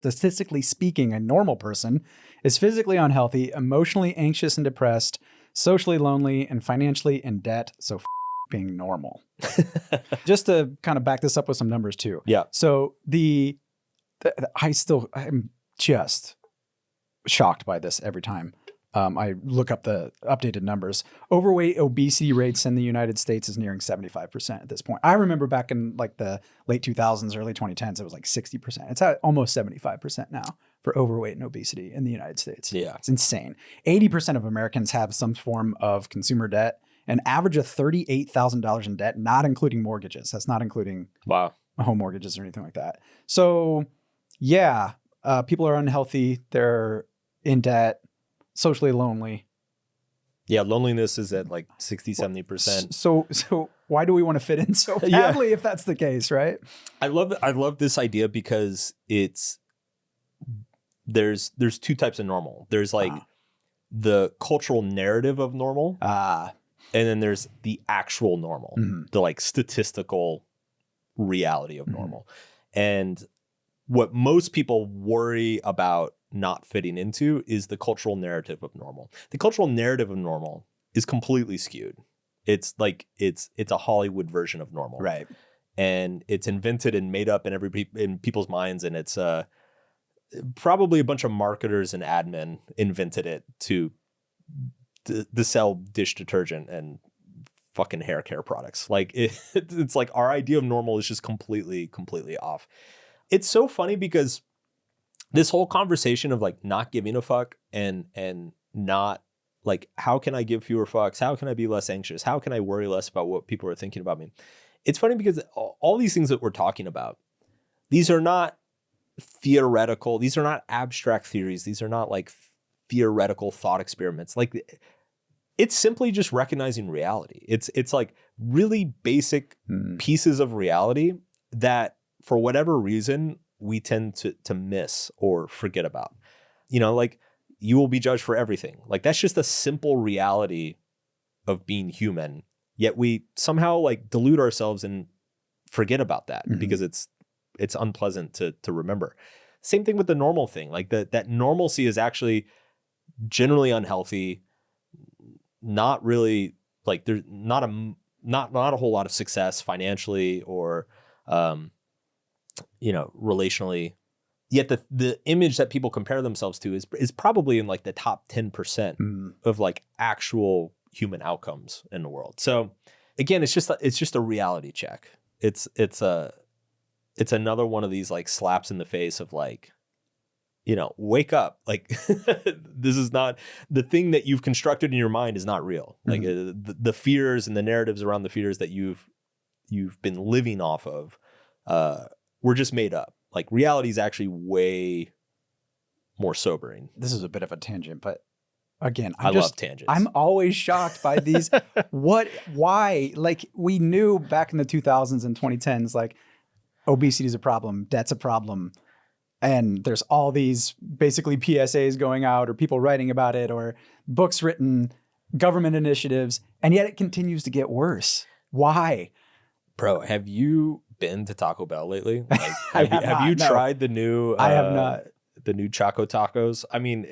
statistically speaking, a normal person is physically unhealthy, emotionally anxious and depressed, socially lonely, and financially in debt. So being normal. Just to kind of back this up with some numbers too. Yeah. So I'm just shocked by this every time. I look up the updated numbers. Overweight obesity rates in the United States is nearing 75% at this point. I remember back in like the late 2000s, early 2010s, it was like 60%. It's at almost 75% now for overweight and obesity in the United States. Yeah. It's insane. 80% of Americans have some form of consumer debt, an average of $38,000 in debt, not including mortgages. That's not including home mortgages or anything like that. So yeah, people are unhealthy. They're in debt. Socially lonely. Yeah, loneliness is at like 60, 70%. So why do we want to fit in so badly if that's the case, right? I love this idea because there's two types of normal. There's like the cultural narrative of normal. And then there's the actual normal, the like statistical reality of normal. And what most people worry about not fitting into is the cultural narrative of normal. The cultural narrative of normal is completely skewed. It's like it's a Hollywood version of normal, right? And it's invented and made up in people's minds, and it's probably a bunch of marketers and admin invented it to sell dish detergent and fucking hair care products. Like it's like our idea of normal is just completely off. It's so funny because this whole conversation of like not giving a fuck and not like, how can I give fewer fucks? How can I be less anxious? How can I worry less about what people are thinking about me? It's funny because all these things that we're talking about, these are not theoretical. These are not abstract theories. These are not like theoretical thought experiments. Like it's simply just recognizing reality. It's like really basic pieces of reality that for whatever reason, we tend to miss or forget about. You know, like you will be judged for everything. Like that's just a simple reality of being human. Yet we somehow like delude ourselves and forget about that because it's unpleasant to remember. Same thing with the normal thing. Like that normalcy is actually generally unhealthy. Not really like there's not a whole lot of success financially or relationally, yet the image that people compare themselves to is probably in like the top 10% of like actual human outcomes in the world. So again, it's just a reality check. It's another one of these like slaps in the face of like, wake up. Like this is not the thing that you've constructed in your mind is not real. Like the fears and the narratives around the fears that you've been living off of, were just made up. Like reality is actually way more sobering. This is a bit of a tangent, but again, I love tangents. I'm always shocked by these. Why? Like we knew back in the 2000s and 2010s, like obesity is a problem, debt's a problem. And there's all these basically PSAs going out or people writing about it or books written, government initiatives, and yet it continues to get worse. Why? Bro, have you been to Taco Bell lately? Like, have you tried the new? I have not. The new Choco Tacos. I mean,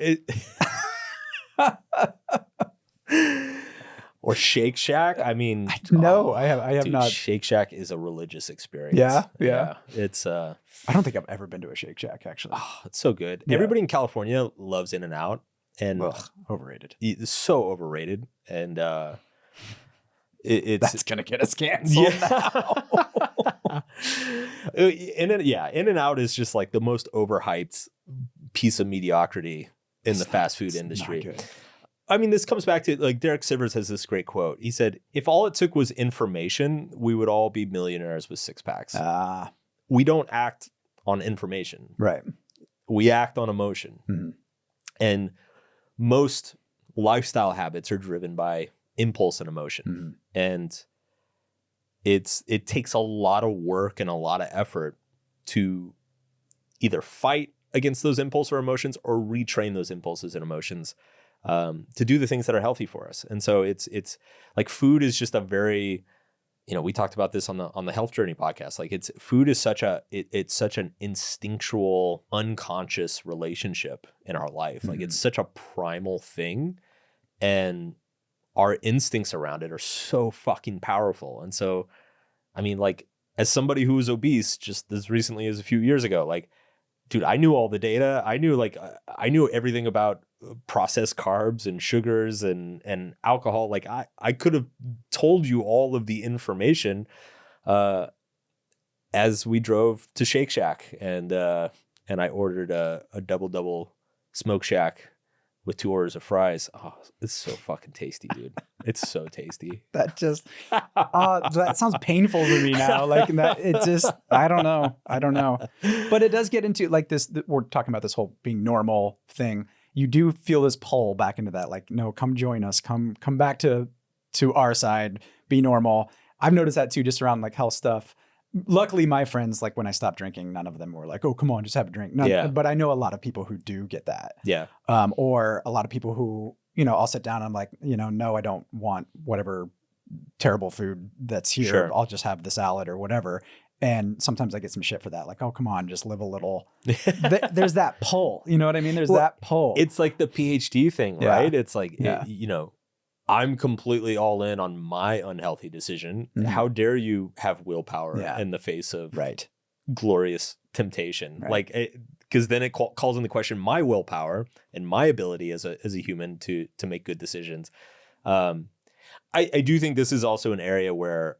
or Shake Shack. I mean, no, I have dude, not. Shake Shack is a religious experience. Yeah. It's I don't think I've ever been to a Shake Shack actually. Oh, it's so good. Yeah. Everybody in California loves In-N-Out, and overrated. It's so overrated, and it's that's gonna get us canceled now. In-N-Out is just like the most overhyped piece of mediocrity in the fast food industry. I mean, this comes back to like Derek Sivers has this great quote. He said, "If all it took was information, we would all be millionaires with six packs." We don't act on information, right? We act on emotion, and most lifestyle habits are driven by impulse and emotion, and it takes a lot of work and a lot of effort to either fight against those impulses or emotions or retrain those impulses and emotions to do the things that are healthy for us. And so it's like food is just a very we talked about this on the Health Journey podcast. Like food is it's such an instinctual, unconscious relationship in our life. Like it's such a primal thing, and our instincts around it are so fucking powerful. And so, I mean, like, as somebody who was obese just as recently as a few years ago, like, dude, I knew all the data. I knew everything about processed carbs and sugars and alcohol. Like I could have told you all of the information as we drove to Shake Shack and I ordered a double smoke shack with 2 orders of fries. Oh, it's so fucking tasty, dude. It's so tasty. That just that sounds painful to me now. Like that, it just I don't know. But it does get into like this. We're talking about this whole being normal thing. You do feel this pull back into that. Like, no, come join us. Come back to our side. Be normal. I've noticed that too, just around like health stuff. Luckily, my friends, like when I stopped drinking, none of them were like, "Oh, come on, just have a drink." But I know a lot of people who do get that. Yeah. Or a lot of people who, I'll sit down and I'm like, no, I don't want whatever terrible food that's here. Sure. I'll just have the salad or whatever. And sometimes I get some shit for that. Like, oh, come on, just live a little. There's that pull. You know what I mean? There's that pull. It's like the PhD thing, right? It's like, Yeah. I'm completely all in on my unhealthy decision. Mhm. How dare you have willpower Yeah. in the face of Right. glorious temptation? Right. Like, because then it calls into question my willpower and my ability as a human to make good decisions. I do think this is also an area where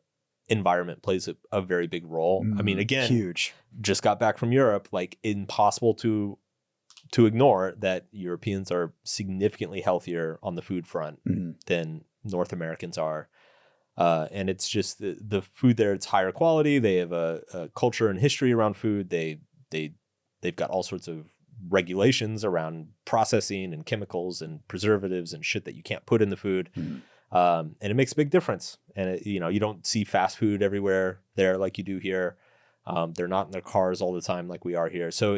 environment plays a very big role. I mean, again, huge. Just got back from Europe, like impossible to ignore that Europeans are significantly healthier on the food front than North Americans are. And it's just the food there, it's higher quality. They have a culture and history around food. They've got all sorts of regulations around processing and chemicals and preservatives and shit that you can't put in the food. And it makes a big difference. And you don't see fast food everywhere there like you do here. They're not in their cars all the time like we are here. So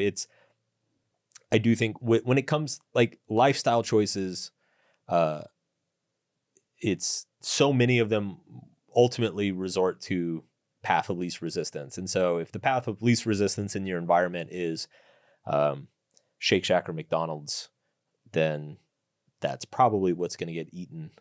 I do think when it comes like lifestyle choices, it's so many of them ultimately resort to path of least resistance. And so if the path of least resistance in your environment is Shake Shack or McDonald's, then that's probably what's going to get eaten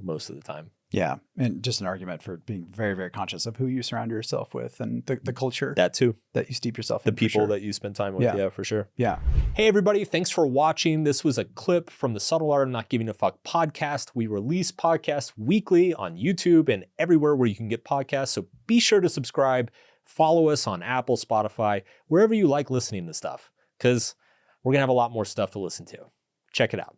most of the time. Yeah. And just an argument for being very, very conscious of who you surround yourself with and the culture That too. that you steep yourself The in. people that you spend time with. Yeah, for sure. Yeah. Hey, everybody. Thanks for watching. This was a clip from the Subtle Art of Not Giving a Fuck podcast. We release podcasts weekly on YouTube and everywhere where you can get podcasts. So be sure to subscribe, follow us on Apple, Spotify, wherever you like listening to stuff, because we're going to have a lot more stuff to listen to. Check it out.